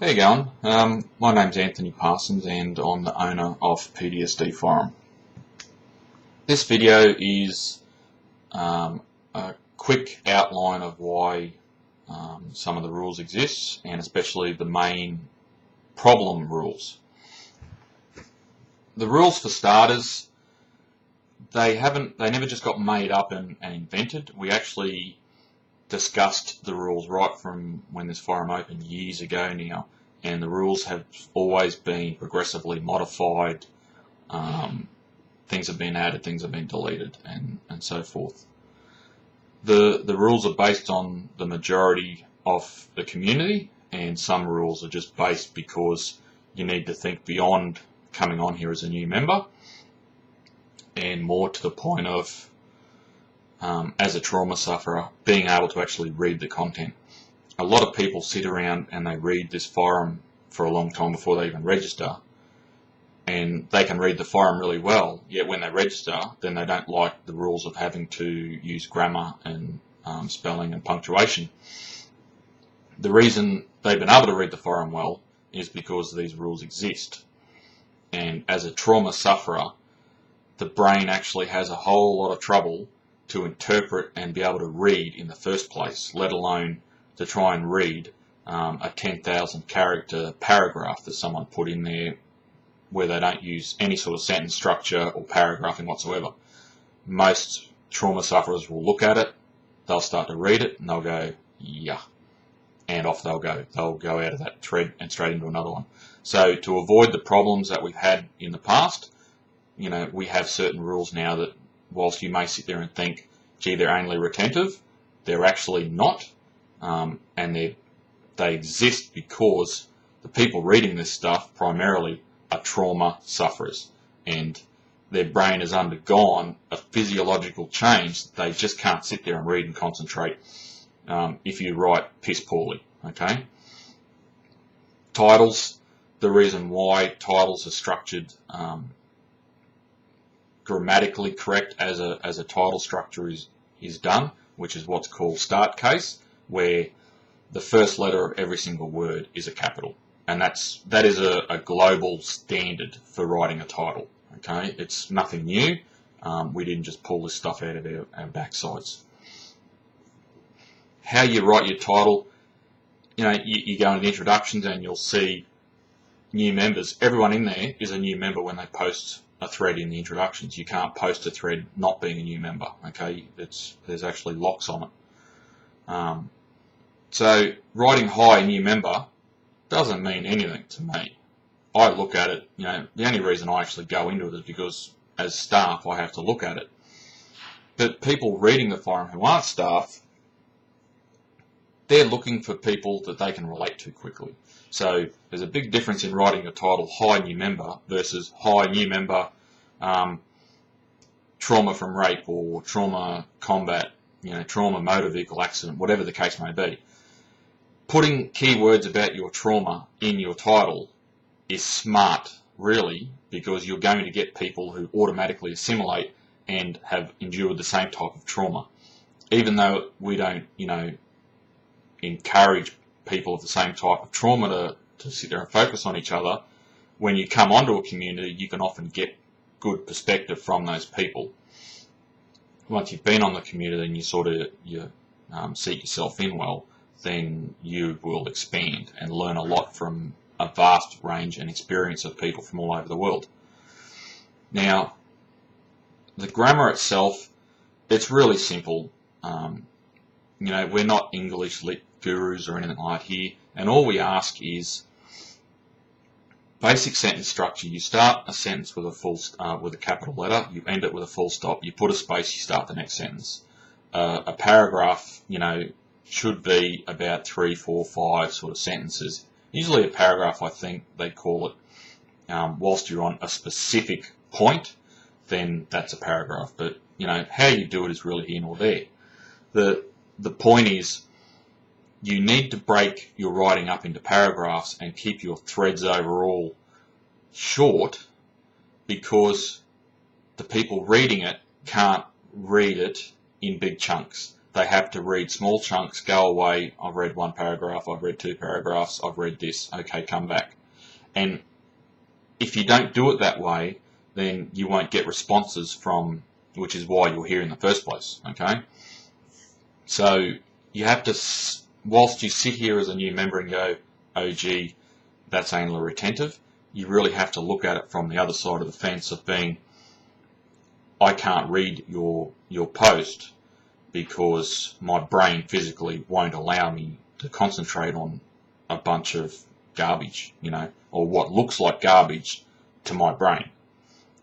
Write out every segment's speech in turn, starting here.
How you going? My name's Anthony Parsons and I'm the owner of PTSD Forum. This video is a quick outline of why some of the rules exist, and especially the main problem rules. The rules, for starters, they never just got made up and invented. We actually discussed the rules right from when this forum opened years ago now, and the rules have always been progressively modified. Things have been added, things have been deleted, and so forth. The rules are based on the majority of the community, and some rules are just based because you need to think beyond coming on here as a new member, and more to the point of as a trauma sufferer, being able to actually read the content. A lot of people sit around and they read this forum for a long time before they even register, and they can read the forum really well, yet when they register, then they don't like the rules of having to use grammar and spelling and punctuation. The reason they've been able to read the forum well is because these rules exist, and as a trauma sufferer, the brain actually has a whole lot of trouble to interpret and be able to read in the first place, let alone to try and read a 10,000 character paragraph that someone put in there where they don't use any sort of sentence structure or paragraphing whatsoever. Most trauma sufferers will look at it, they'll start to read it, and they'll go, yeah, and off they'll go. They'll go out of that thread and straight into another one. So to avoid the problems that we've had in the past, we have certain rules now that, whilst you may sit there and think, gee, they're only retentive, they're actually not, and they exist because the people reading this stuff primarily are trauma sufferers, and their brain has undergone a physiological change that they just can't sit there and read and concentrate if you write piss poorly. Okay. Titles, the reason why titles are structured grammatically correct as a title structure is done, which is what's called start case, where the first letter of every single word is a capital, and that is a global standard for writing a title. Okay, it's nothing new. We didn't just pull this stuff out of our backsides. How you write your title, you go into the introductions and you'll see new members. Everyone in there is a new member when they post a thread in the introductions. You can't post a thread not being a new member. Okay, there's actually locks on it. So writing hi new member doesn't mean anything to me. I look at it, the only reason I actually go into it is because as staff I have to look at it. But people reading the forum who aren't staff, they're looking for people that they can relate to quickly. So there's a big difference in writing a title, Hi New Member, versus Hi New Member, Trauma from Rape, or Trauma Combat, Trauma Motor Vehicle Accident, whatever the case may be. Putting keywords about your trauma in your title is smart, really, because you're going to get people who automatically assimilate and have endured the same type of trauma. Even though we don't, encourage people of the same type of trauma to sit there and focus on each other, when you come onto a community, you can often get good perspective from those people. Once you've been on the community and you seat yourself in well, then you will expand and learn a lot from a vast range and experience of people from all over the world. Now, the grammar itself, it's really simple. We're not English lit gurus or anything like here, and all we ask is basic sentence structure. You start a sentence with a capital letter, you end it with a full stop, you put a space, you start the next sentence. A paragraph, should be about 3, 4, 5 sort of sentences. Usually a paragraph, I think they call it, whilst you're on a specific point, then that's a paragraph. But, how you do it is really here nor there. The point is, you need to break your writing up into paragraphs and keep your threads overall short, because the people reading it can't read it in big chunks. they have to read small chunks, go away, I've read 1 paragraph, I've read 2 paragraphs, I've read this, okay, come back. And if you don't do it that way, then you won't get responses from, which is why you're here in the first place, okay? So you have to, whilst you sit here as a new member and go, oh gee, that's anally retentive, you really have to look at it from the other side of the fence of being, I can't read your post because my brain physically won't allow me to concentrate on a bunch of garbage, or what looks like garbage to my brain.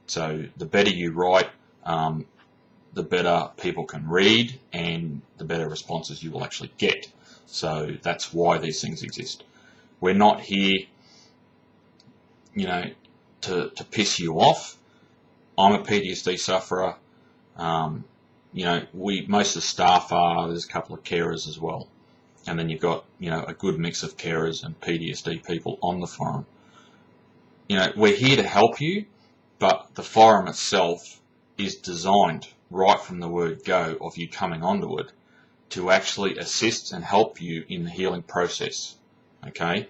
So the better you write, the better people can read and the better responses you will actually get. So that's why these things exist. We're not here, to piss you off. I'm a PTSD sufferer. Most of the staff are. There's a couple of carers as well. And then you've got, a good mix of carers and PTSD people on the forum. We're here to help you, but the forum itself is designed right from the word go of you coming onto it to actually assist and help you in the healing process. Okay?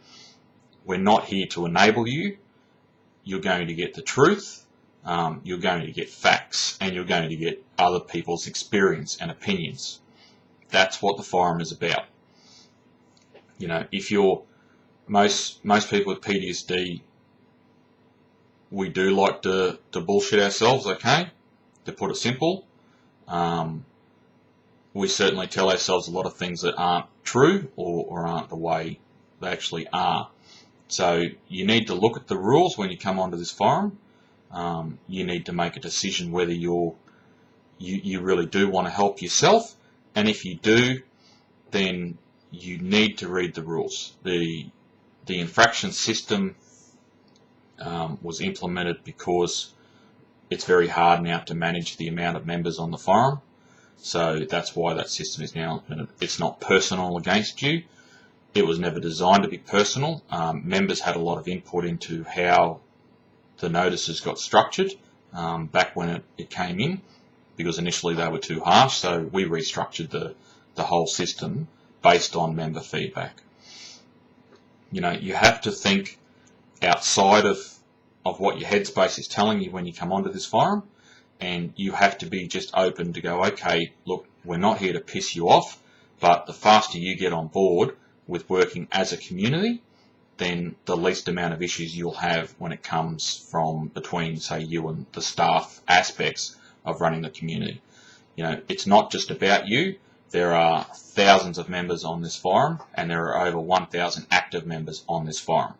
We're not here to enable you. You're going to get the truth, you're going to get facts, and you're going to get other people's experience and opinions. That's what the forum is about. If you're most people with PTSD, we do like to bullshit ourselves, okay? To put it simple. We certainly tell ourselves a lot of things that aren't true or aren't the way they actually are. So you need to look at the rules when you come onto this forum. You need to make a decision whether you really do want to help yourself, and if you do, then you need to read the rules. The infraction system was implemented because it's very hard now to manage the amount of members on the forum. So that's why that system is now implemented. It's not personal against you. It was never designed to be personal. Members had a lot of input into how the notices got structured back when it came in, because initially they were too harsh, so we restructured the whole system based on member feedback. You have to think outside of what your headspace is telling you when you come onto this forum, and you have to be just open to go, okay, look, we're not here to piss you off, but the faster you get on board with working as a community, then the least amount of issues you'll have when it comes from between, say, you and the staff aspects of running the community. It's not just about you. There are thousands of members on this forum, and there are over 1,000 active members on this forum.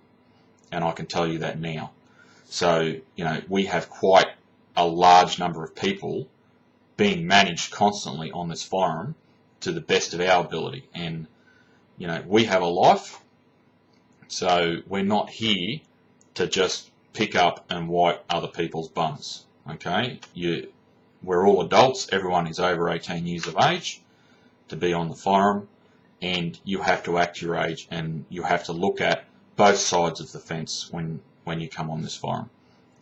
And I can tell you that now. So, we have quite a large number of people being managed constantly on this forum to the best of our ability. And, we have a life, so we're not here to just pick up and wipe other people's bums, okay? We're all adults, everyone is over 18 years of age to be on the forum, and you have to act your age, and you have to look at both sides of the fence when you come on this forum,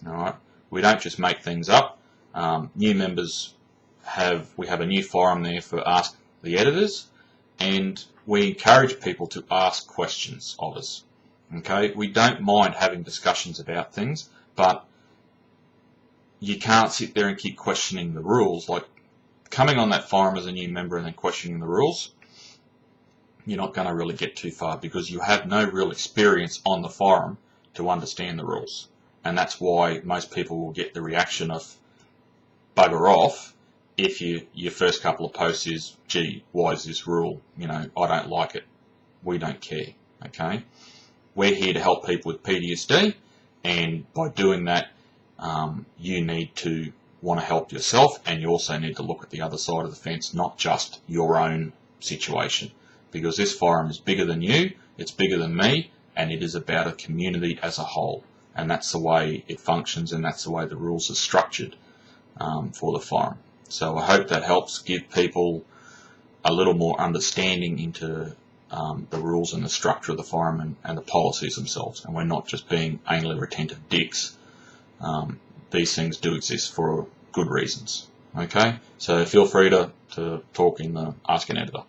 all right? We don't just make things up. New members we have a new forum there for Ask the Editors, and we encourage people to ask questions of us. Okay, we don't mind having discussions about things, but you can't sit there and keep questioning the rules. Like coming on that forum as a new member and then questioning the rules, you're not going to really get too far because you have no real experience on the forum to understand the rules. And that's why most people will get the reaction of bugger off if your first couple of posts is, gee, why is this rule? I don't like it. We don't care, okay? We're here to help people with PTSD, and by doing that, you need to want to help yourself, and you also need to look at the other side of the fence, not just your own situation, because this forum is bigger than you, it's bigger than me, and it is about a community as a whole, and that's the way it functions, and that's the way the rules are structured for the forum. So I hope that helps give people a little more understanding into the rules and the structure of the forum and the policies themselves. And we're not just being anally retentive dicks. These things do exist for good reasons. Okay, so feel free to talk in the Ask an Editor.